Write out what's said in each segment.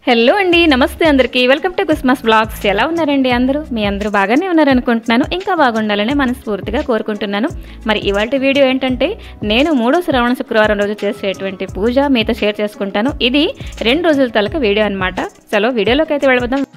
Hello అండి, నమస్తే అందరికీ. Welcome to Christmas blogs. ఎలా ఉన్నారండి అందరూ? మీ అందరూ బాగానే ఉన్నారనుకుంటున్నాను. ఇంకా బాగుండాలని మనస్ఫూర్తిగా కోరుకుంటున్నాను. మరి ఇవాళ వీడియో ఏంటంటే, నేను 3వ శ్రావణ శుక్రవారం రోజు చేసేటువంటి పూజ మీతో షేర్ చేసుకుంటాను. ఇది 2 రోజుల తలక వీడియో అనమాట. చలో వీడియోలోకి అయితే వెళ్ళిపోదాం.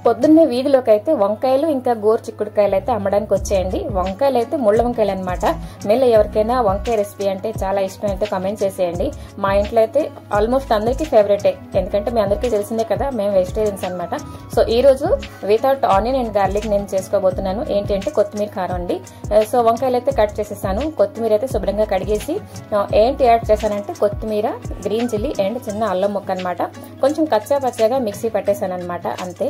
పొద్దున్నే వీధిలోకి అయితే వంకాయలు ఇంకా గోరు చిక్కుడుకాయలు అయితే అమ్మడానికి వచ్చాయండి. వంకాయలు అయితే ముళ్ళ వంకాయలు అనమాట. మీలో ఎవరికైనా వంకాయ రెసిపీ అంటే చాలా ఇష్టం అయితే కమెంట్ చేసేయండి. మా ఇంట్లో అయితే ఆల్మోస్ట్ అందరికీ ఫేవరెటే, ఎందుకంటే మీ అందరికీ తెలిసిందే కదా, మేము వెజిటేరియన్స్ అనమాట. సో ఈ రోజు వితౌట్ ఆనియన్ అండ్ గార్లిక్ నేను చేసుకోబోతున్నాను. ఏంటంటే కొత్తిమీర కారం అండి. సో వంకాయలు అయితే కట్ చేసేసాను. కొత్తిమీర అయితే శుభ్రంగా కడిగేసి ఏంటి యాడ్ చేశానంటే కొత్తిమీర, గ్రీన్ చిల్లీ అండ్ చిన్న అల్లం ముక్క అనమాట. కొంచెం కచ్చా పచ్చగా మిక్సీ పట్టేశాను అనమాట, అంతే.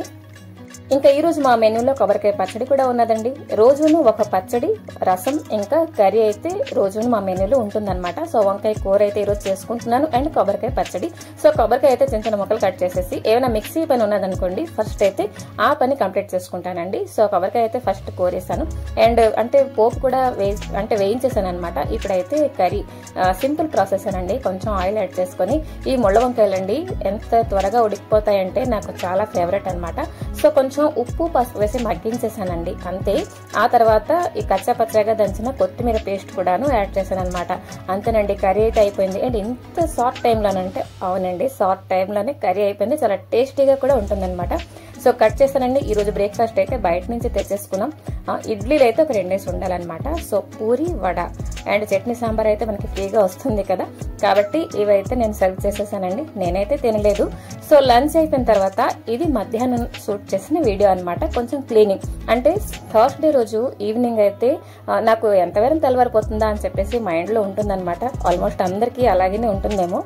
ఇంకా ఈ రోజు మా మెనూలో కొబ్బరికాయ పచ్చడి కూడా ఉన్నదండి. రోజును ఒక పచ్చడి, రసం ఇంకా కర్రీ అయితే రోజును మా మెనూలో ఉంటుందన్నమాట. సో వంకాయ కూర అయితే ఈరోజు చేసుకుంటున్నాను అండ్ కొబ్బరికాయ పచ్చడి. సో కొబ్బరికాయ అయితే చిన్న చిన్న ముక్కలు కట్ చేసేసి ఏమైనా మిక్సీ పని ఉన్నదనుకోండి, ఫస్ట్ అయితే ఆ పని కంప్లీట్ చేసుకుంటానండి. సో కొబ్బరికాయ అయితే ఫస్ట్ కోరేసాను అండ్ అంటే పోపు కూడా వేయించేసాను అనమాట. ఇప్పుడైతే కర్రీ సింపుల్ ప్రాసెస్ అండి. కొంచెం ఆయిల్ యాడ్ చేసుకొని ఈ ముళ్ళ వంకాయలండి ఎంత త్వరగా ఉడికిపోతాయంటే నాకు చాలా ఫేవరెట్ అనమాట. సో కొంచెం ఉప్పు పసుపు వేసి మగ్గించేసానండి, అంతే. ఆ తర్వాత ఈ కచ్చా పచ్చగా దంచిన కొత్తిమీర పేస్ట్ కూడాను యాడ్ చేశాను అనమాట. అంతేనండి, కర్రీ అయితే అయిపోయింది. అండ్ ఇంత షార్ట్ టైంలోనంటే అవునండి, షార్ట్ టైంలోనే కర్రీ అయిపోయింది. చాలా టేస్టీగా కూడా ఉంటుందన్నమాట. సో కట్ చేస్తానండి. ఈ రోజు బ్రేక్ఫాస్ట్ అయితే బయట నుంచి తెచ్చేసుకున్నాం. ఇడ్లీలు అయితే ఒక 2 ఉండాలన్నమాట. సో పూరి, వడ అండ్ చట్నీ సాంబార్ అయితే మనకి ఫ్రీగా వస్తుంది కదా, కాబట్టి ఇవైతే నేను సర్వ్ చేసేసానండి. నేనైతే తినలేదు. సో లంచ్ అయిపోయిన తర్వాత ఇది మధ్యాహ్నం షూట్ చేసిన వీడియో అనమాట. కొంచెం క్లీనింగ్ అంటే థర్స్డే రోజు ఈవినింగ్ అయితే నాకు ఎంతవరకు తెల్లవారిపోతుందా అని చెప్పేసి మైండ్లో ఉంటుందన్నమాట. ఆల్మోస్ట్ అందరికీ అలాగనే ఉంటుందేమో.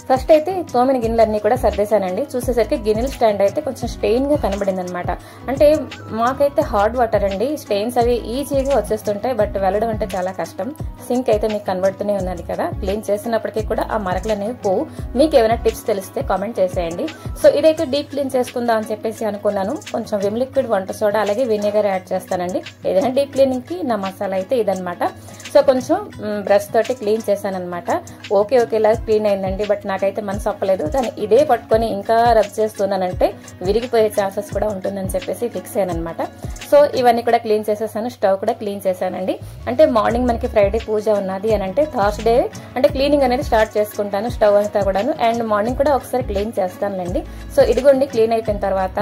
ఫస్ట్ అయితే తోమిన గిన్నెలన్నీ కూడా సర్దేశానండి. చూసేసరికి గిన్నెల స్టాండ్ అయితే కొంచెం స్టెయిన్ గా కనబడింది అనమాట. అంటే మాకైతే హార్డ్ వాటర్ అండి, స్టెయిన్స్ అవి ఈజీగా వచ్చేస్తుంటాయి, బట్ వెళ్ళడం అంటే చాలా కష్టం. సింక్ అయితే మీకు కనబడుతూనే ఉన్నది కదా, క్లీన్ చేసినప్పటికీ కూడా ఆ మరకలు అనేవి పోవు. మీకు ఏమైనా టిప్స్ తెలిస్తే కామెంట్ చేసేయండి. సో ఇదైతే డీప్ క్లీన్ చేసుకుందాం అని చెప్పేసి అనుకున్నాను. కొంచెం విమ్ లిక్విడ్, వంట సోడా అలాగే వినేగర్ యాడ్ చేస్తానండి. ఏదైనా డీప్ క్లీనింగ్ కి నా మసాలా అయితే ఇదనమాట. సో కొంచెం బ్రష్ తోటి క్లీన్ చేశాను అనమాట. ఓకేలా క్లీన్ అయిందండి, బట్ నాకైతే మనసు ఒప్పలేదు. కానీ ఇదే పట్టుకొని ఇంకా రబ్ చేస్తున్నానంటే విరిగిపోయే ఛాన్సెస్ కూడా ఉంటుందని చెప్పేసి ఫిక్స్ అయ్యాను అనమాట. సో ఇవన్నీ కూడా క్లీన్ చేసేసాను. స్టవ్ కూడా క్లీన్ చేశానండి. అంటే మార్నింగ్ మనకి ఫ్రైడే పూజ ఉన్నది అని అంటే థర్స్డే అంటే క్లీనింగ్ అనేది స్టార్ట్ చేసుకుంటాను, స్టవ్ అంతా కూడాను. అండ్ మార్నింగ్ కూడా ఒకసారి క్లీన్ చేస్తానులేండి. సో ఇదిగోండి క్లీన్ అయిపోయిన తర్వాత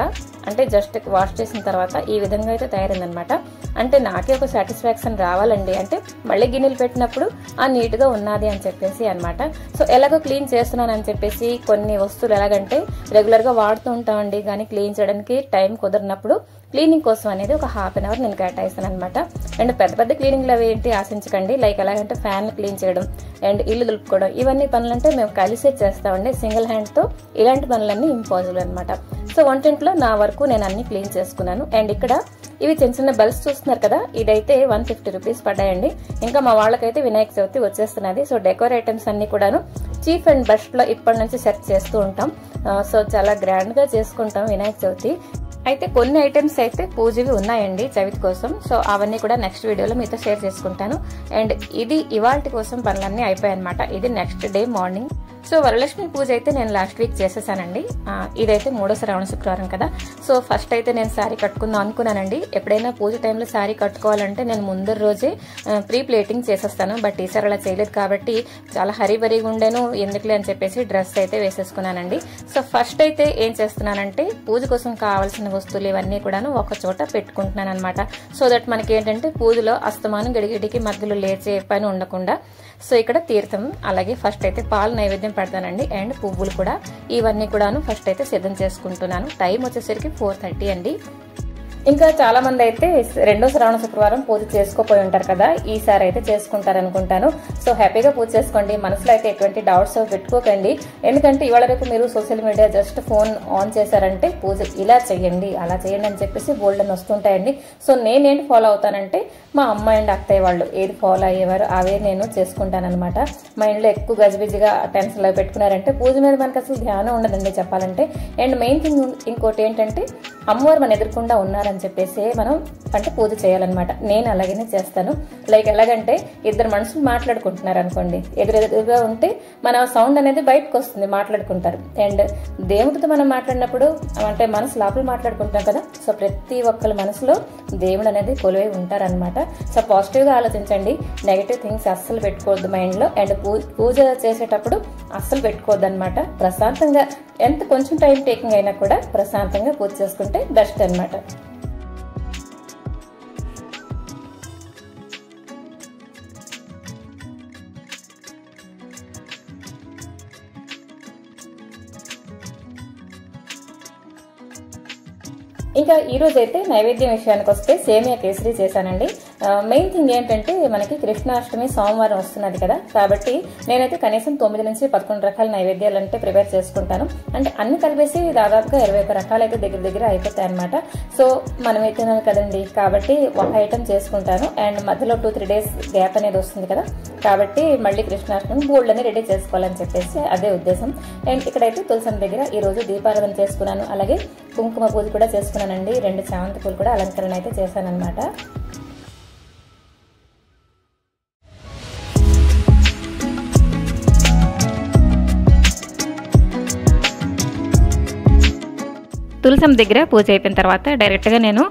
అంటే జస్ట్ వాష్ చేసిన తర్వాత ఈ విధంగా అయితే తయారైందనమాట. అంటే నాకే ఒక సాటిస్ఫాక్షన్ రావాలండి, అంటే మళ్ళీ గిన్నెలు పెట్టినప్పుడు నీట్ గా ఉన్నది అని చెప్పేసి అనమాట. సో ఎలాగో క్లీన్ చేస్తున్నాను అని చెప్పేసి కొన్ని వస్తువులు ఎలాగంటే రెగ్యులర్ గా వాడుతూ ఉంటామండి, కానీ క్లీన్ చేయడానికి టైం కుదరినప్పుడు క్లీనింగ్ కోసం అనేది ఒక హాఫ్ అన్ అవర్ నేను కేటాయిస్తాను అనమాట. అండ్ పెద్ద క్లీనింగ్లు అవి ఏంటి ఆశించకండి. లైక్ ఎలాగంటే ఫ్యాన్ క్లీన్ చేయడం అండ్ ఇల్లు దులుపుకోవడం, ఇవన్నీ పనులంటే మేము కలిసే చేస్తామండి. సింగిల్ హ్యాండ్ తో ఇలాంటి పనులన్నీ ఇంపాసిబుల్ అనమాట. సో వంటింట్లో నా వరకు నేను అన్ని క్లీన్ చేసుకున్నాను. అండ్ ఇక్కడ ఇవి చిన్న బెల్స్ చూస్తున్నారు కదా, ఇదైతే 150 రూపీస్ పడ్డాయండి. ఇంకా మా వాళ్ళకైతే వినాయక చవితి వచ్చేస్తున్నది. సో డెకోర్ ఐటమ్స్ అన్ని కూడాను చీఫ్ అండ్ బెస్ట్ లో ఇప్పటి నుంచి సెర్చ్ చేస్తూ ఉంటాం. సో చాలా గ్రాండ్ గా చేసుకుంటాం వినాయక చవితి. అయితే కొన్ని ఐటమ్స్ అయితే పూజవి ఉన్నాయండి చవితి కోసం. సో అవన్నీ కూడా నెక్స్ట్ వీడియోలో మీతో షేర్ చేసుకుంటాను. అండ్ ఇది ఇవాల్టి కోసం పనులన్నీ అయిపోయాయి అనమాట. ఇది next day morning. So Varalakshmi Puja అయితే నేను లాస్ట్ వీక్ చేసేసానండి. ఇదైతే 3వ శ్రావణ శుక్రవారం కదా. సో ఫస్ట్ అయితే నేను శారీ కట్టుకుందాం అనుకున్నానండి. ఎప్పుడైనా పూజ టైంలో శారీ కట్టుకోవాలంటే నేను ముందు రోజే ప్రీ ప్లేటింగ్ చేసేస్తాను, బట్ ఈసారి అలా చేయలేదు కాబట్టి చాలా హరీబరీగా ఉండేను. ఎందుకులే అని చెప్పేసి డ్రెస్ అయితే వేసేసుకున్నానండి. సో ఫస్ట్ అయితే ఏం చేస్తున్నానంటే పూజ కోసం కావాల్సిన వస్తువులు ఇవన్నీ కూడాను ఒక చోట పెట్టుకుంటున్నాను అనమాట. సో దట్ మనకి ఏంటంటే పూజలో అస్తమానం గడిగిడికి మధ్యలో లేచే పని ఉండకుండా. సో ఇక్కడ తీర్థం అలాగే ఫస్ట్ అయితే పాలు నైవేద్యం పెడతానండి. అండ్ పువ్వులు కూడా ఇవన్నీ కూడాను ఫస్ట్ అయితే సిద్ధం చేసుకుంటున్నాను. టైం వచ్చేసరికి 4:30 అండి. ఇంకా చాలా మంది అయితే 2వ శ్రావణ శుక్రవారం పూజ చేసుకోపోయి ఉంటారు కదా, ఈసారి అయితే చేసుకుంటారు అనుకుంటాను. సో హ్యాపీగా పూజ చేసుకోండి. మనసులో అయితే ఎటువంటి డౌట్స్ పెట్టుకోకండి. ఎందుకంటే ఇవాళ రేపు మీరు social media just phone on చేశారంటే పూజ ఇలా చేయండి అలా చేయండి అని చెప్పేసి బోల్డ్ అని వస్తుంటాయండి. సో నేనేంటి ఫాలో అవుతానంటే మా అమ్మ అండ్ అత్తయ్య వాళ్ళు ఏది ఫాలో అయ్యేవారు అవే నేను చేసుకుంటాను అనమాట. మా ఇంట్లో ఎక్కువ గజిబిజిగా టెన్షన్ లో పెట్టుకున్నారంటే పూజ మీద మనకు అసలు ధ్యానం ఉండదండి చెప్పాలంటే. అండ్ మెయిన్ థింగ్ ఇంకోటి ఏంటంటే అమ్మవారు మన ఎదురుకుండా ఉన్నారని చెప్పేసి మనం అంటే పూజ చేయాలన్నమాట. నేను అలాగనే చేస్తాను. లైక్ ఎలాగంటే ఇద్దరు మనుషులు మాట్లాడుకుంటున్నారు అనుకోండి, ఎదురుగా ఉంటే మన సౌండ్ అనేది బయటకు వస్తుంది, మాట్లాడుకుంటారు. అండ్ దేవుడితో మనం మాట్లాడినప్పుడు అంటే మనసు లోపల మాట్లాడుకుంటాం కదా. సో ప్రతి ఒక్కరి మనసులో దేవుడు అనేది కొలువై ఉంటారనమాట. సో పాజిటివ్ గా ఆలోచించండి, నెగటివ్ థింగ్స్ అస్సలు పెట్టుకోవద్దు మైండ్ లో. అండ్ పూజ చేసేటప్పుడు అస్సలు పెట్టుకోవద్దు అనమాట. ప్రశాంతంగా ఎంత కొంచెం టైం టేకింగ్ అయినా కూడా ప్రశాంతంగా పూజ చేసుకుంటే బెస్ట్ అనమాట. ఇంకా ఈ రోజు అయితే నైవేద్యం విషయానికి వస్తే సేమియా కేసరి చేశానండి. మెయిన్ థింగ్ ఏంటంటే మనకి కృష్ణాష్టమి సోమవారం వస్తున్నది కదా, కాబట్టి నేనైతే కనీసం 9 నుంచి 11 రకాల నైవేద్యాలు అంటే ప్రిపేర్ చేసుకుంటాను. అంటే అన్ని కలిపేసి దాదాపుగా 21 రకాలు అయితే దగ్గర అయిపోతాయి అనమాట. సో మనమే తినాలి కదండి, కాబట్టి ఒక ఐటెం చేసుకుంటాను. అండ్ మధ్యలో 2-3 డేస్ గ్యాప్ అనేది వస్తుంది కదా, కాబట్టి మళ్ళీ కృష్ణాష్టమి బోల్డ్ అని రెడీ చేసుకోవాలని చెప్పేసి అదే ఉద్దేశం. అండ్ ఇక్కడైతే తులసం దగ్గర ఈ రోజు దీపారాధన చేసుకున్నాను, అలాగే కుంకుమ పూజ కూడా చేసుకున్నానండి. 2 చామంతి పూలు కూడా అలంకరణ అయితే చేశానన్నమాట. తులసం దగ్గర పూజ అయిపోయిన తర్వాత డైరెక్ట్గా నేను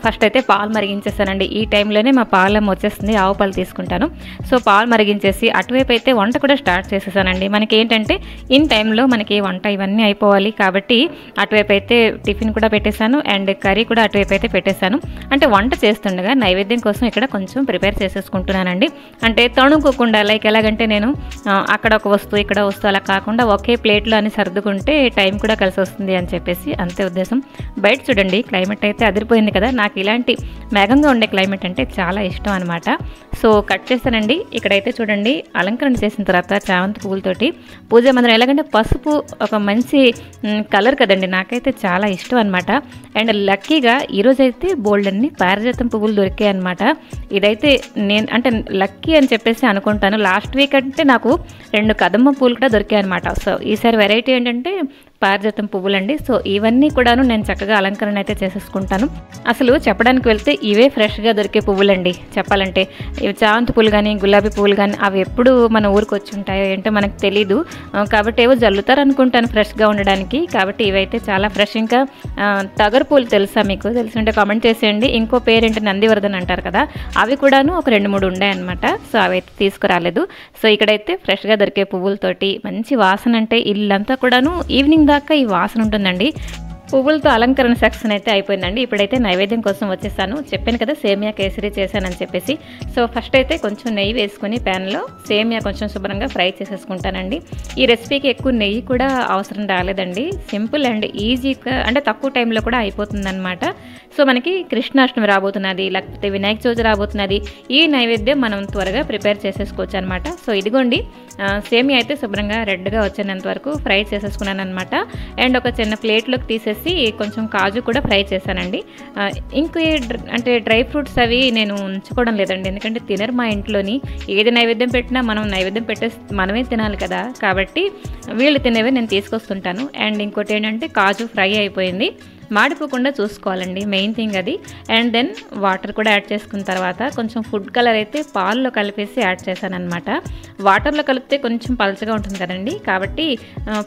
ఫస్ట్ అయితే పాలు మరిగించేసానండి. ఈ టైంలోనే మా పాలెం వచ్చేస్తుంది, ఆవు పాలు తీసుకుంటాను. సో పాలు మరిగించేసి అటువైపు అయితే వంట కూడా స్టార్ట్ చేసేసానండి. మనకి ఏంటంటే ఇన్ టైంలో మనకి వంట ఇవన్నీ అయిపోవాలి కాబట్టి అటువైపు అయితే టిఫిన్ కూడా పెట్టేశాను అండ్ కర్రీ కూడా అటువైపు అయితే పెట్టేశాను. అంటే వంట చేస్తుండగా నైవేద్యం కోసం ఇక్కడ కొంచెం ప్రిపేర్ చేసేసుకుంటున్నానండి. అంటే తణుకోకుండా లైక్ ఎలాగంటే నేను అక్కడ ఒక వస్తువు ఇక్కడ వస్తువు అలా కాకుండా ఒకే ప్లేట్లో అని సర్దుకుంటే టైం కూడా కలిసి వస్తుంది అని చెప్పేసి అంతే ఉద్దేశం. బయట చూడండి క్లైమేట్ అయితే అదిరిపోయింది కదా. నాకు ఇలాంటి మేఘంగా ఉండే క్లైమేట్ అంటే చాలా ఇష్టం అనమాట. సో కట్ చేస్తానండి. ఇక్కడైతే చూడండి అలంకరణ చేసిన తర్వాత చామంతి పువ్వులతోటి పూజ మందిరం ఎలాగంటే పసుపు ఒక మంచి కలర్ కదండి, నాకైతే చాలా ఇష్టం అనమాట. అండ్ లక్కీగా ఈరోజైతే బోల్డ్ అన్ని పారిజాతం పువ్వులు దొరికాయి అనమాట. ఇదైతే నేను అంటే లక్కీ అని చెప్పేసి అనుకుంటాను. లాస్ట్ వీక్ అంటే నాకు 2 కదమ్మ పూలు కూడా దొరికాయి అనమాట. సో ఈసారి వెరైటీ ఏంటంటే పారిజాతం పువ్వులండి. సో ఇవన్నీ కూడాను నేను చక్కగా అలంకరణ అయితే చేసేసుకుంటాను. అసలు చెప్పడానికి వెళ్తే ఇవే ఫ్రెష్గా దొరికే పువ్వులండి చెప్పాలంటే. ఇవి చామంతి పూలు కానీ గులాబీ పువ్వులు కానీ అవి ఎప్పుడు మన ఊరికి వచ్చి ఉంటాయో ఏంటో మనకు తెలీదు, కాబట్టి ఏవో జల్లుతారు అనుకుంటాను ఫ్రెష్గా ఉండడానికి. కాబట్టి ఇవైతే చాలా ఫ్రెష్. ఇంకా తగరు పూలు తెలుసా మీకు? తెలుసుంటే కామెంట్ చేసేయండి. ఇంకో పేరేంటి నందివర్ధన్ అంటారు కదా, అవి కూడాను ఒక 2-3 ఉన్నాయన్నమాట. సో అవైతే తీసుకురాలేదు. సో ఇక్కడైతే ఫ్రెష్గా దొరికే పువ్వులతోటి మంచి వాసన, అంటే ఇల్లంతా కూడాను ఈవినింగ్ దాకా ఈ వాసన ఉంటుందండి. పువ్వులతో అలంకరణ సెక్షన్ అయితే అయిపోయిందండి. ఇప్పుడైతే నైవేద్యం కోసం వచ్చేసాను. చెప్పాను కదా సేమియా కేసరి చేశానని చెప్పేసి. సో ఫస్ట్ అయితే కొంచెం నెయ్యి వేసుకుని ప్యాన్లో సేమియా కొంచెం శుభ్రంగా ఫ్రై చేసేసుకుంటానండి. ఈ రెసిపీకి ఎక్కువ నెయ్యి కూడా అవసరం రాలేదండి. సింపుల్ అండ్ ఈజీగా అంటే తక్కువ టైంలో కూడా అయిపోతుందన్నమాట. సో మనకి కృష్ణాష్టమి రాబోతున్నది, లేకపోతే వినాయక చవితి రాబోతున్నది. ఈ నైవేద్యం మనం త్వరగా ప్రిపేర్ చేసేసుకోవచ్చు అనమాట. సో ఇదిగోండి సేమియా అయితే శుభ్రంగా రెడ్గా వచ్చేంత వరకు ఫ్రై చేసేసుకున్నాను అనమాట. అండ్ ఒక చిన్న ప్లేట్లోకి తీసేసి కొంచెం కాజు కూడా ఫ్రై చేశానండి. ఇంక అంటే డ్రై ఫ్రూట్స్ అవి నేను ఉంచుకోవడం లేదండి, ఎందుకంటే తినరు మా ఇంట్లోని. ఏది నైవేద్యం పెట్టినా మనం నైవేద్యం మనమే తినాలి కదా, కాబట్టి వీళ్ళు తినేవే నేను తీసుకొస్తుంటాను. అండ్ ఇంకోటి ఏంటంటే కాజు ఫ్రై అయిపోయింది, మాడిపోకుండా చూసుకోవాలండి, మెయిన్ థింగ్ అది. అండ్ దెన్ వాటర్ కూడా యాడ్ చేసుకున్న తర్వాత కొంచెం ఫుడ్ కలర్ అయితే పాల్లో కలిపేసి యాడ్ చేశాను అనమాట. వాటర్లో కలిపితే కొంచెం పలచగా ఉంటుంది కదండి, కాబట్టి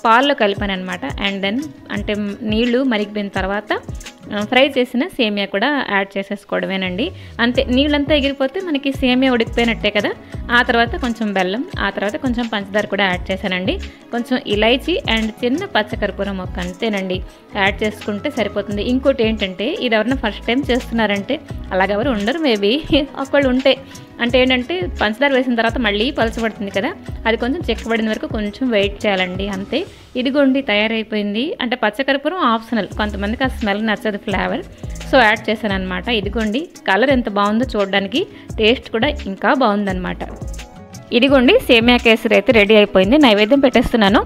పాల్లో కలిపాను అనమాట. అండ్ దెన్ అంటే నీళ్లు మరిగిపోయిన తర్వాత ఫ్రై చేసిన సేమియా కూడా యాడ్ చేసేసుకోవడమేనండి. అంతే, నీళ్ళంతా ఎగిరిపోతే మనకి సేమియా ఉడికిపోయినట్టే కదా. ఆ తర్వాత కొంచెం బెల్లం, ఆ తర్వాత కొంచెం పంచదార కూడా యాడ్ చేశానండి. కొంచెం ఇలైచీ అండ్ చిన్న పచ్చకర్పూరం మొక్క, అంతేనండి, యాడ్ చేసుకుంటే సరిపోతుంది. ఇంకోటి ఏంటంటే ఇది ఎవరైనా ఫస్ట్ టైం చేస్తున్నారంటే అలాగెవరు ఉండరు, మేబీ ఒకళ్ళు ఉంటే. అంటే ఏంటంటే పంచదార వేసిన తర్వాత మళ్ళీ పలచబడుతుంది కదా, అది కొంచెం చెక్కబడిన వరకు కొంచెం వెయిట్ చేయాలండి, అంతే. ఇదిగోండి తయారైపోయింది. అంటే పచ్చకర్పూరం ఆప్షనల్, కొంతమందికి ఆ స్మెల్ నచ్చదు, ఫ్లేవర్, సో యాడ్ చేశాను అనమాట. ఇదిగోండి కలర్ ఎంత బాగుందో చూడడానికి, టేస్ట్ కూడా ఇంకా బాగుందన్నమాట. ఇదిగోండి సేమియా కేసరి అయితే రెడీ అయిపోయింది. నైవేద్యం పెట్టేస్తున్నాను.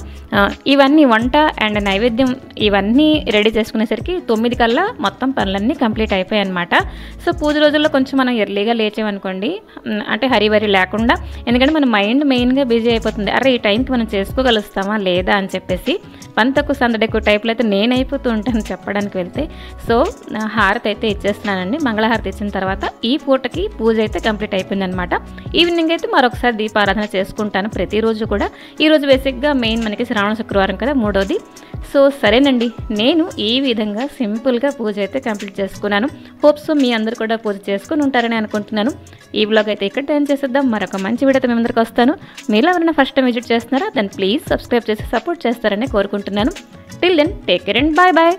ఇవన్నీ వంట అండ్ నైవేద్యం ఇవన్నీ రెడీ చేసుకునేసరికి 9 కల్లా మొత్తం పనులన్నీ కంప్లీట్ అయిపోయాయి అనమాట. సో పూజ రోజుల్లో కొంచెం మనం ఎర్లీగా లేచామనుకోండి, అంటే హరివరి లేకుండా, ఎందుకంటే మన మైండ్ మెయిన్గా బిజీ అయిపోతుంది. అరే ఈ టైంకి మనం చేసుకోగలుస్తామా లేదా అని చెప్పేసి పని తక్కువ సందడి ఎక్కువ టైప్లో అయితే నేను అయిపోతూ ఉంటాను చెప్పడానికి వెళ్తే. సో హారతి అయితే ఇచ్చేస్తున్నానండి. మంగళహారతి ఇచ్చిన తర్వాత ఈ పూటకి పూజ అయితే కంప్లీట్ అయిపోయింది అనమాట. ఈవినింగ్ అయితే మరొకసారి దీపారాధన చేసుకుంటాను ప్రతిరోజు కూడా. ఈరోజు బేసిక్గా మెయిన్ మనకి శ్రావణ శుక్రవారం కదా, 3వది. సో సరేనండి, నేను ఈ విధంగా సింపుల్గా పూజ అయితే కంప్లీట్ చేసుకున్నాను. హోప్స్ మీ అందరూ కూడా పూజ చేసుకుని ఉంటారని అనుకుంటున్నాను. ఈ బ్లాగ్ అయితే ఇక్కడ టైం చేసేద్దాం. మరొక మంచి వీడియోతో మీ అందరికి వస్తాను. మీలో ఎవరైనా ఫస్ట్ టైం విజిట్ చేస్తున్నారా, దెన్ ప్లీజ్ సబ్స్క్రైబ్ చేసి సపోర్ట్ చేస్తారని కోరుకుంటున్నాను. Till then take care and bye bye.